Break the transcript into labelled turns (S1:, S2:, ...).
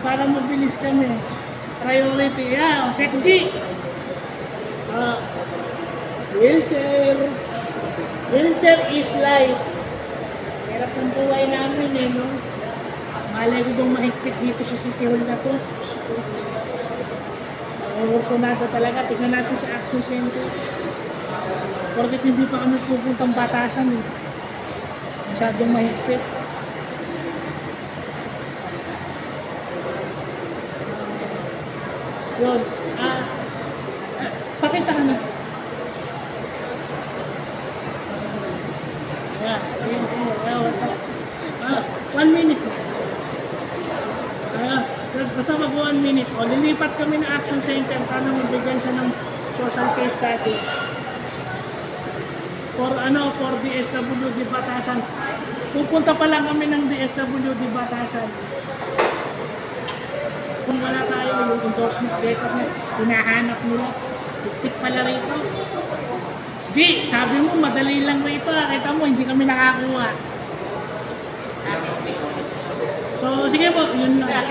S1: para mabilis kami. Priority. Yeah, Sec G. Wheelchair. Wheelchair is life. Hirap ng buhay namin eh, no? Malay ko bang mahigpit dito sa City Hall na to. Orsonado talaga. Tignan natin sa Action Center. Porkit hindi pa kami pupuntang Batasan eh. Masyadong mahigpit. Yun. Pakita ka na. Yeah. 1 minute. Basta mag 1 minute. O, lilipat kami ng Action Center. Sana mabigyan siya ng social case status. For DSWD Batasan. Pupunta pa lang kami ng DSWD Batasan. Kung wala tayo, yung endorsement letter na hinahanap nila. Higpit pala rito. G, sabi mo madali lang rito. Kita mo, hindi kami nakakuha. So, sige po, yun lang.